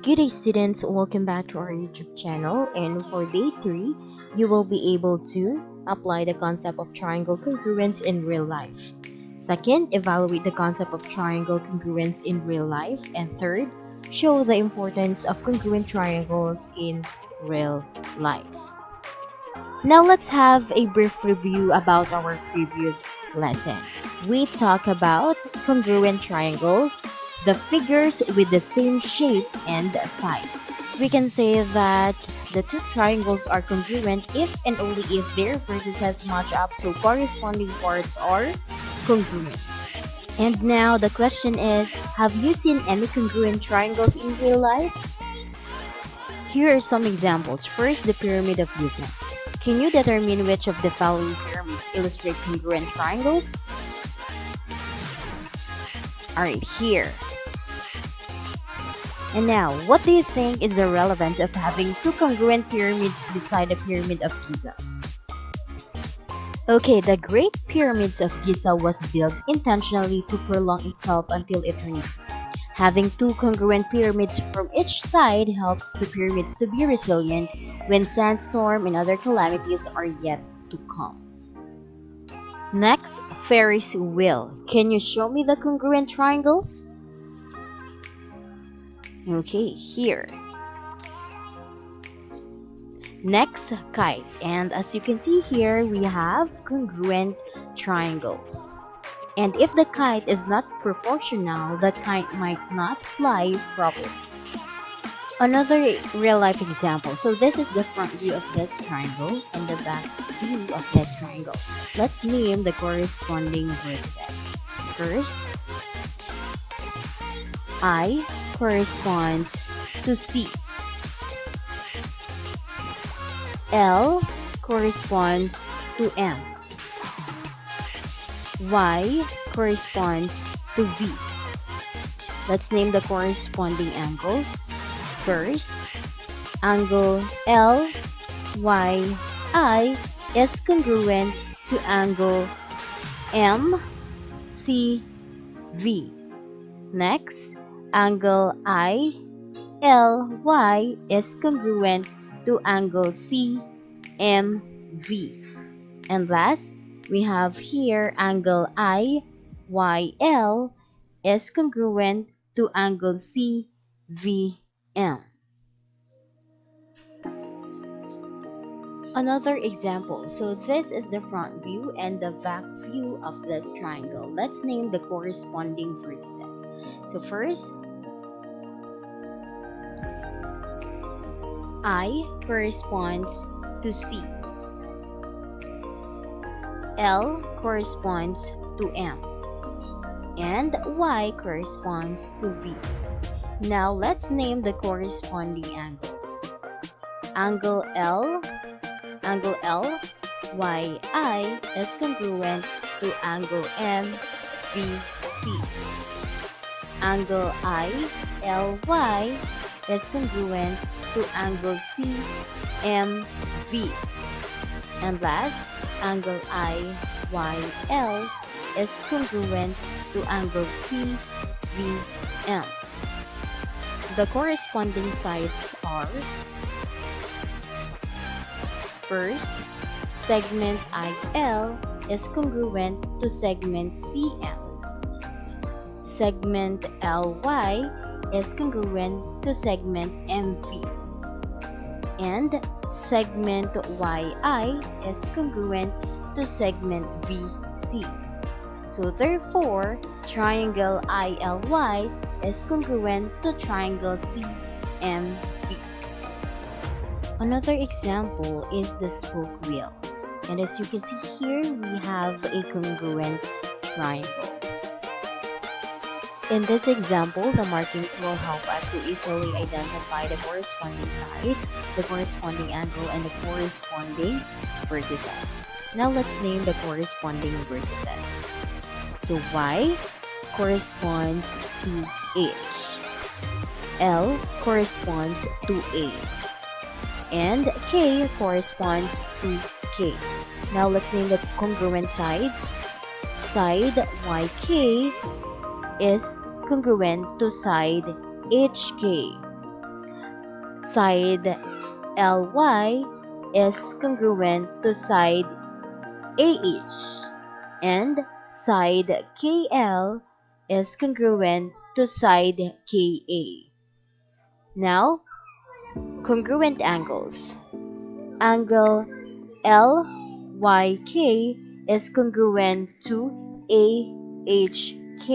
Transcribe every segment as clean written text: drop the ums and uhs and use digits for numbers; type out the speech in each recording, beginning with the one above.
Good day, students. Welcome back to our YouTube channel. And for day 3, you will be able to apply the concept of triangle congruence in real life. Second, evaluate the concept of triangle congruence in real life. And third, show the importance of congruent triangles in real life. Now let's have a brief review about our previous lesson. We talk about congruent triangles, the figures with the same shape and side. We can say that the two triangles are congruent if and only if their vertices match up, so corresponding parts are congruent. And now the question is, have you seen any congruent triangles in real life? Here are some examples. First, the Pyramid of Giza. Can you determine which of the following pyramids illustrate congruent triangles? Alright, here. And now, what do you think is the relevance of having two congruent pyramids beside the Pyramid of Giza? Okay, the Great Pyramids of Giza was built intentionally to prolong itself until eternity. Having two congruent pyramids from each side helps the pyramids to be resilient when sandstorm and other calamities are yet to come. Next, Ferris wheel. Can you show me the congruent triangles? Okay, here. Next, kite. And as you can see here, we have congruent triangles. And if the kite is not proportional, the kite might not fly properly. Another real-life example. So this is the front view of this triangle and the back view of this triangle. Let's name the corresponding vertices. First, I corresponds to C. L corresponds to M. Y corresponds to V. Let's name the corresponding angles. First, angle LYI is congruent to angle MCV. Next, angle ILY is congruent to angle CMV. And last, we have here angle IYL is congruent to angle CVM. Another example. So this is the front view and the back view of this triangle. Let's name the corresponding vertices. So first, I corresponds to C. L corresponds to M. And Y corresponds to V. Now let's name the corresponding angles. Angle LYI is congruent to angle MVC. Angle ILY is congruent to angle CMV. And last, angle IYL is congruent to angle CVM. The corresponding sides are: first, segment IL is congruent to segment CM. Segment LY is congruent to segment MV. And segment YI is congruent to segment VC. So therefore, triangle ILY is congruent to triangle CMV. Another example is the spoke wheels. And as you can see here, we have a congruent triangles. In this example, the markings will help us to easily identify the corresponding sides, the corresponding angle, and the corresponding vertices. Now let's name the corresponding vertices. So Y corresponds to H. L corresponds to A. And K corresponds to K. Now let's name the congruent sides. Side YK is congruent to side HK. side LY is congruent to side AH, and side KL is congruent to side KA. Now, congruent angles. Angle LYK is congruent to AHK,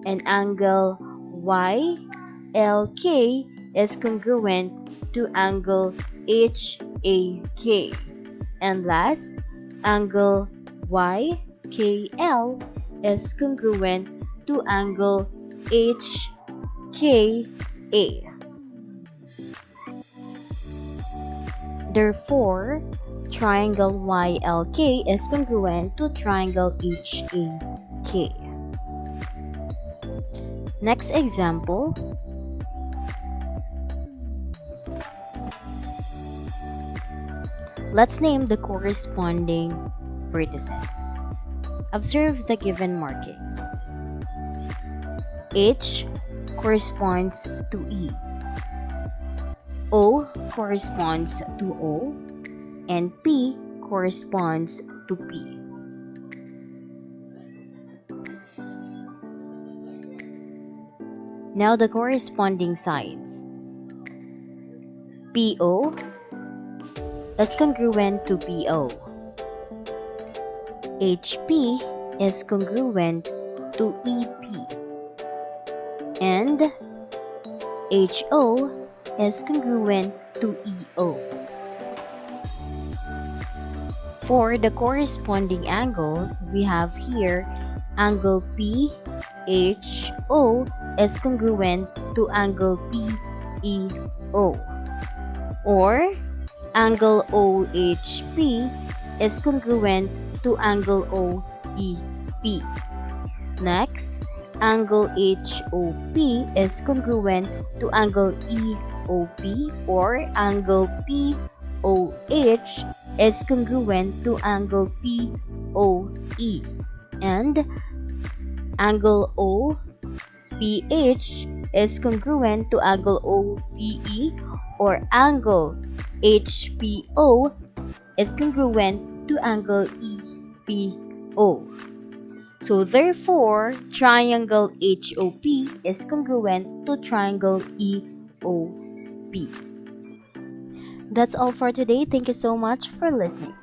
and angle YLK is congruent to angle HAK. And last, angle YKL is congruent to angle HKA. Therefore, triangle YLK is congruent to triangle HAK. Next example. Let's name the corresponding vertices. Observe the given markings. H corresponds to E. O corresponds to O, and P corresponds to P. Now the corresponding sides. PO is congruent to PO. HP is congruent to EP. And HO is congruent to EO. For the corresponding angles, we have here angle PHO is congruent to angle PEO, or angle OHP is congruent to angle OEP. Next, angle HOP is congruent to angle EOP, or angle POH is congruent to angle POE, and angle OPH is congruent to angle OPE, or angle HPO is congruent to angle EPO. So therefore, triangle HOP is congruent to triangle EOP. That's all for today. Thank you so much for listening.